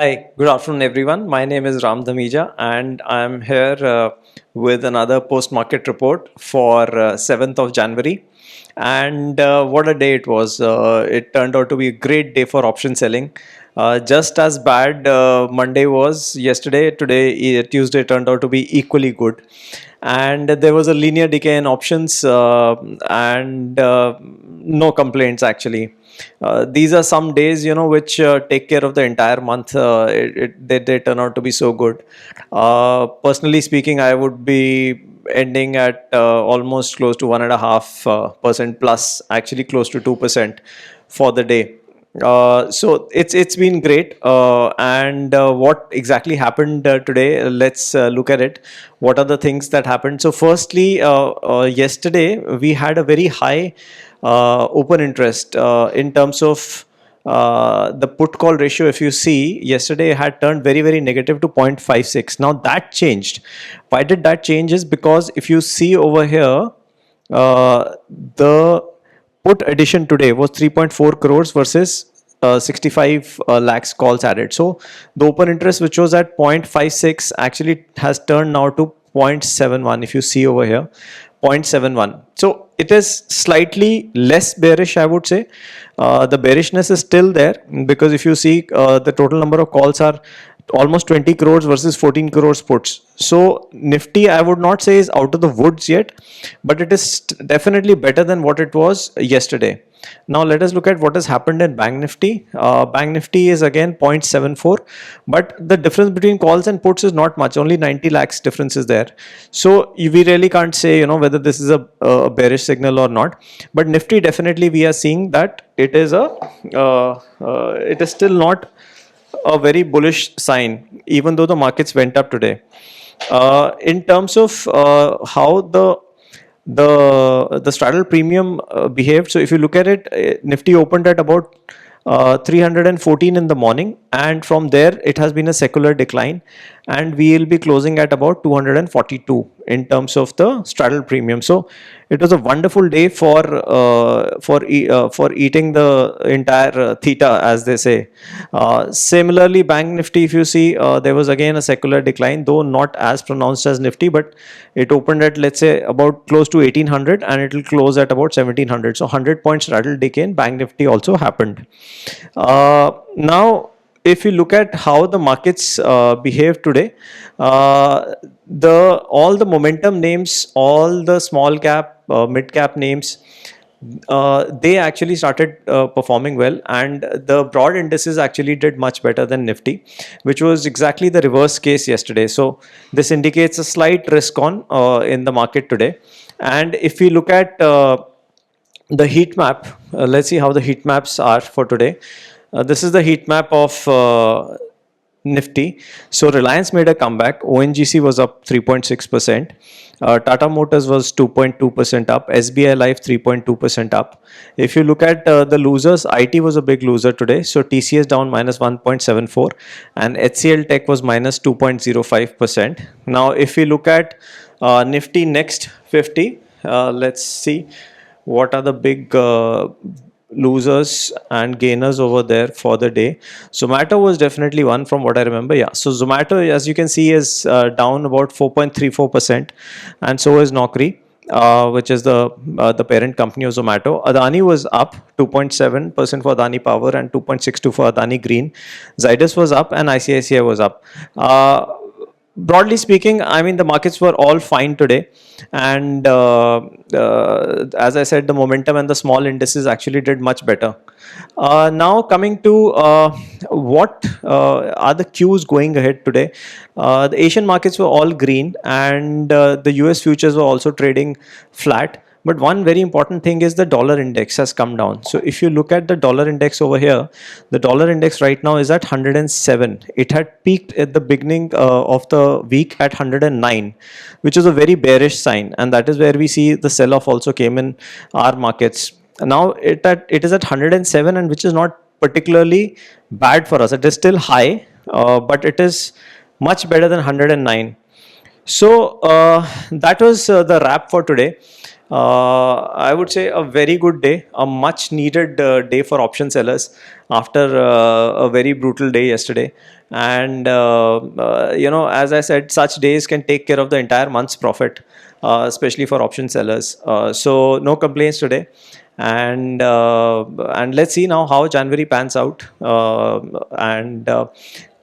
Hi, good afternoon, everyone. My name is Ram Dhamija, and I'm here with another post-market report for 7th of January. And what a day it was! It turned out to be a great day for option selling. Just as bad Monday was yesterday. Today, Tuesday, turned out to be equally good. And there was a linear decay in options, and no complaints actually. These are some days, which take care of the entire month. They turn out to be so good. Personally speaking, I would be ending at almost close to 1.5% plus, actually close to 2% for the day. So it's been great. And what exactly happened today? Let's look at it. What are the things that happened? So firstly, yesterday we had a very high open interest in terms of the put call ratio. If you see, yesterday had turned very negative to 0.56. Now that changed. Why did that change? Is because if you see over here, the put addition today was 3.4 crores versus 65 lakhs calls added. So the open interest, which was at 0.56, actually has turned now to 0.71. If you see over here, 0.71. So it is slightly less bearish, I would say. The bearishness is still there, because if you see, the total number of calls are almost 20 crores versus 14 crores puts. So Nifty, I would not say is out of the woods yet, but it is definitely better than what it was yesterday. Now let us look at what has happened in Bank Nifty. Bank Nifty is again 0.74, but the difference between calls and puts is not much. Only 90 lakhs difference is there. So we really can't say, whether this is a bearish signal or not. But Nifty, definitely we are seeing that it is it is still not a very bullish sign, even though the markets went up today. In terms of how the straddle premium behaved, so if you look at it, Nifty opened at about 314 in the morning, and from there it has been a secular decline, and we will be closing at about 242 in terms of the straddle premium. So it was a wonderful day for eating the entire theta, as they say. Similarly, Bank Nifty, if you see, there was again a secular decline, though not as pronounced as Nifty, but it opened at, let's say, about close to 1800, and it will close at about 1700. So 100 points straddle decay in Bank Nifty also happened. Now, if you look at how the markets behave today, all the momentum names, all the small cap, mid cap names, they actually started performing well, and the broad indices actually did much better than Nifty, which was exactly the reverse case yesterday. So this indicates a slight risk on in the market today. And if we look at the heat map, let's see how the heat maps are for today. This is the heat map of Nifty. So Reliance made a comeback. ONGC was up 3.6%. Tata Motors was 2.2% up. SBI Life 3.2% up. If you look at the losers, IT was a big loser today. So TCS down minus 1.74, and HCL Tech was minus 2.05%. Now, if we look at Nifty next 50, let's see what are the big losers and gainers over there for the day. Zomato was definitely one from what I remember. Yeah, so Zomato, as you can see, is down about 4.34%, and so is Naukri, which is the parent company of Zomato. Adani was up 2.7% for Adani Power and 2.62 for Adani Green. Zydus was up and ICICI was up. Broadly speaking, I mean, the markets were all fine today, and as I said, the momentum and the small indices actually did much better. Now coming to what are the cues going ahead today. The Asian markets were all green, and the US futures were also trading flat. But one very important thing is the dollar index has come down. So if you look at the dollar index over here, the dollar index right now is at 107. It had peaked at the beginning of the week at 109, which is a very bearish sign. And that is where we see the sell-off also came in our markets. Now it is at 107, and which is not particularly bad for us. It is still high, but it is much better than 109. So that was the wrap for today. I would say a very good day, a much needed day for option sellers after a very brutal day yesterday. And as I said, such days can take care of the entire month's profit, especially for option sellers. So no complaints today. And let's see now how January pans out. And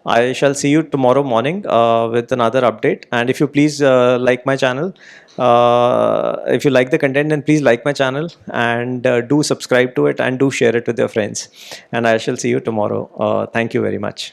I shall see you tomorrow morning with another update. And if you please like my channel, if you like the content, then please like my channel, and do subscribe to it, and do share it with your friends. And I shall see you tomorrow. Thank you very much.